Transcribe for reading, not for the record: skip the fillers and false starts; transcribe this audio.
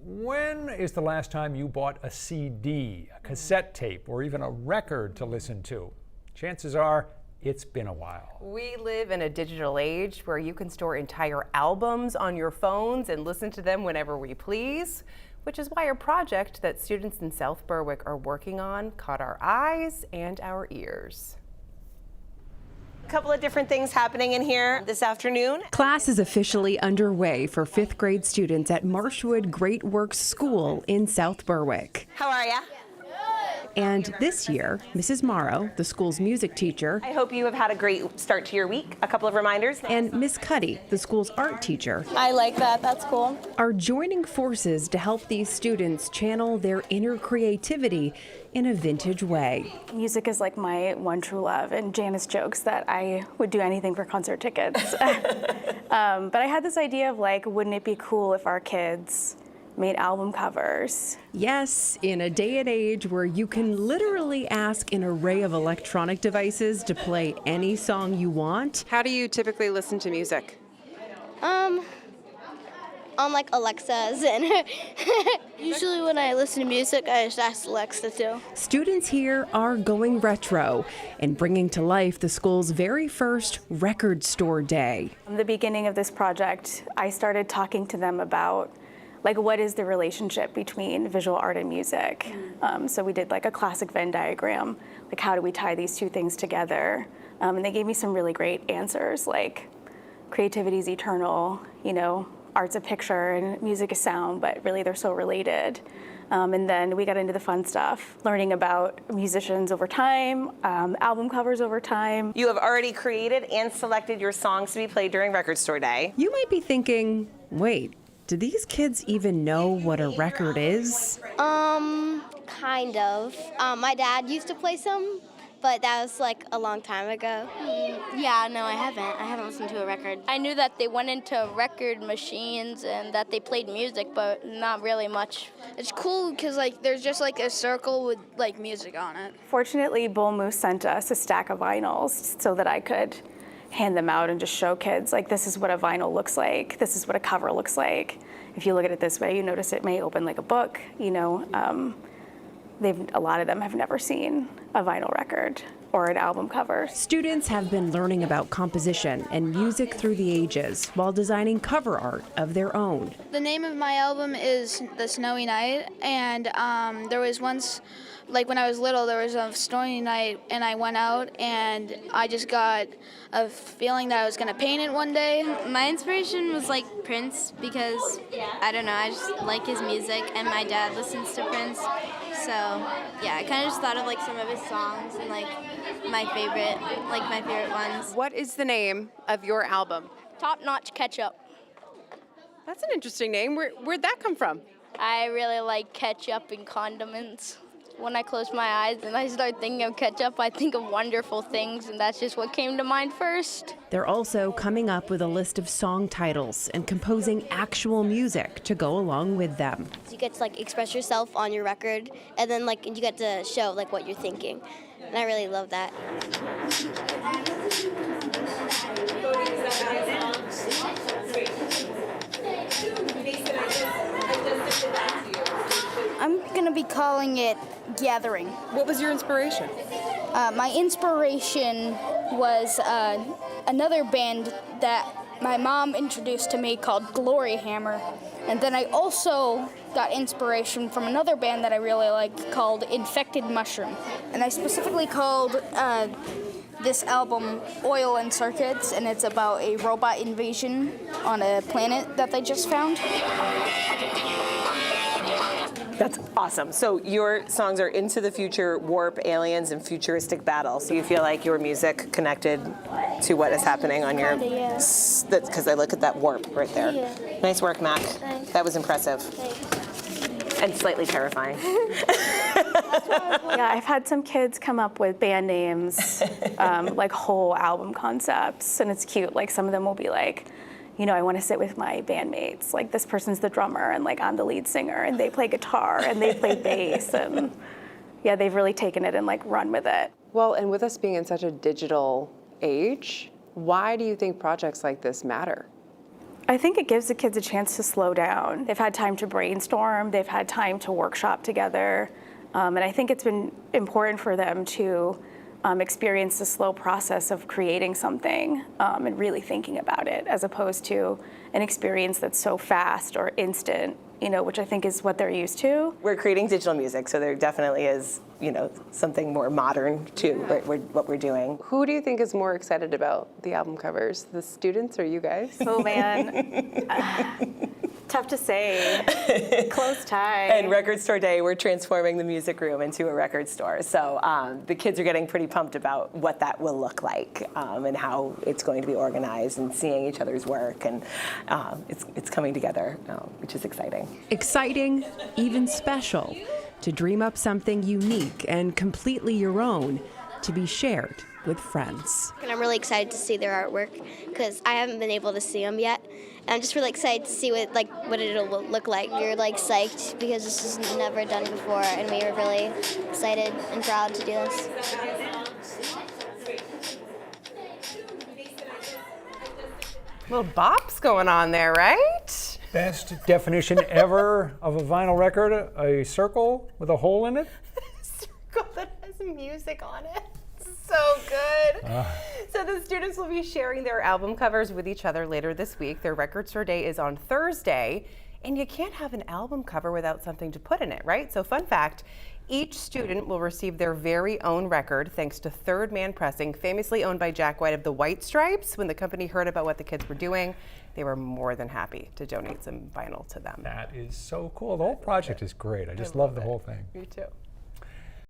When is the last time you bought a CD, a cassette tape, or even a record to listen to? Chances are it's been a while. We live in a digital age where you can store entire albums on your phones and listen to them whenever we please, which is why a project that students in South Berwick are working on caught our eyes and our ears. A couple of different things happening in here this afternoon. Class is officially underway for 5th grade students at Marshwood Great Works School in South Berwick. How are ya? And this year, Mrs. Morrow, the school's music teacher, I hope you have had a great start to your week. A couple of reminders. and Miss Cuddy, the school's art teacher, I like that. That's cool. are joining forces to help these students channel their inner creativity in a vintage way. Music is like my one true love, and Janice jokes that I would do anything for concert tickets. But I had this idea of like, wouldn't it be cool if our kids made album covers? Yes, in a day and age where you can literally ask an array of electronic devices to play any song you want. How do you typically listen to music? On like Alexa's, and usually when I listen to music, I just ask Alexa to. Students here are going retro and bringing to life the school's very first record store day. From the beginning of this project, I started talking to them about like, what is the relationship between visual art and music? So we did like a classic Venn diagram, like how do we tie these two things together? And they gave me some really great answers, like creativity is eternal, you know, art's a picture and music is sound, but really they're so related. And then we got into the fun stuff, learning about musicians over time, album covers over time. You have already created and selected your songs to be played during Record Store Day. You might be thinking, wait, do these kids even know what a record is? Kind of. My dad used to play some, but that was like a long time ago. Yeah, no, I haven't listened to a record. I knew that they went into record machines and that they played music, but not really much. It's cool because like there's just like a circle with like music on it. Fortunately, Bull Moose sent us a stack of vinyls so that I could hand them out and just show kids, like, this is what a vinyl looks like, this is what a cover looks like. If you look at it this way, you notice it may open like a book, you know. A lot of them have never seen a vinyl record or an album cover. Students have been learning about composition and music through the ages while designing cover art of their own. The name of my album is The Snowy Night, and there was once, like when I was little, there was a snowy night and I went out and I just got a feeling that I was gonna paint it one day. My inspiration was like Prince because, I don't know, I just like his music and my dad listens to Prince. So yeah, I kind of just thought of like some of his songs and like my favorite ones. What is the name of your album? Top Notch Ketchup. That's an interesting name. Where'd that come from? I really like ketchup and condiments. When I close my eyes and I start thinking of ketchup, I think of wonderful things, and that's just what came to mind first. They're also coming up with a list of song titles and composing actual music to go along with them. You get to like express yourself on your record, and then like you get to show like what you're thinking, and I really love that. I'm gonna be calling it Gathering. What was your inspiration? My inspiration was another band that my mom introduced to me called Glory Hammer. And then I also got inspiration from another band that I really like called Infected Mushroom. And I specifically called this album Oil and Circuits, and it's about a robot invasion on a planet that they just found. That's awesome. So your songs are into the future, warp, aliens, and futuristic battles. So you feel like your music connected to what is happening on your... Yeah. Because I look at that warp right there. Yeah. Nice work, Mac. Thanks. That was impressive. Thanks. And slightly terrifying. Yeah, I've had some kids come up with band names, like whole album concepts, and it's cute. Like some of them will be like, you know, I want to sit with my bandmates. Like this person's the drummer, and like I'm the lead singer, and they play guitar, and they play bass, and yeah, they've really taken it and like run with it. Well, and with us being in such a digital age, why do you think projects like this matter? I think it gives the kids a chance to slow down. They've had time to brainstorm, they've had time to workshop together, and I think it's been important for them to experience the slow process of creating something and really thinking about it, as opposed to an experience that's so fast or instant, which I think is what they're used to. We're creating digital music, so there definitely is, something more modern to what we're doing. Who do you think is more excited about the album covers, the students or you guys? Oh man, tough to say. Close tie. And Record Store Day, we're transforming the music room into a record store. So the kids are getting pretty pumped about what that will look like and how it's going to be organized and seeing each other's work. And it's coming together, which is exciting. Exciting, even special, to dream up something unique and completely your own to be shared with friends. And I'm really excited to see their artwork because I haven't been able to see them yet. And I'm just really excited to see what it'll look like. We're psyched because this was never done before, and we were really excited and proud to do this. Little bops going on there, right? Best definition ever of a vinyl record, a circle with a hole in it. Circle that has music on it. So good. So the students will be sharing their album covers with each other later this week. Their Record Store Day is on Thursday, and you can't have an album cover without something to put in it, right? So fun fact, each student will receive their very own record thanks to Third Man Pressing, famously owned by Jack White of the White Stripes. When the company heard about what the kids were doing, they were more than happy to donate some vinyl to them. That is so cool. The whole project is great. I just love the whole thing. Me too.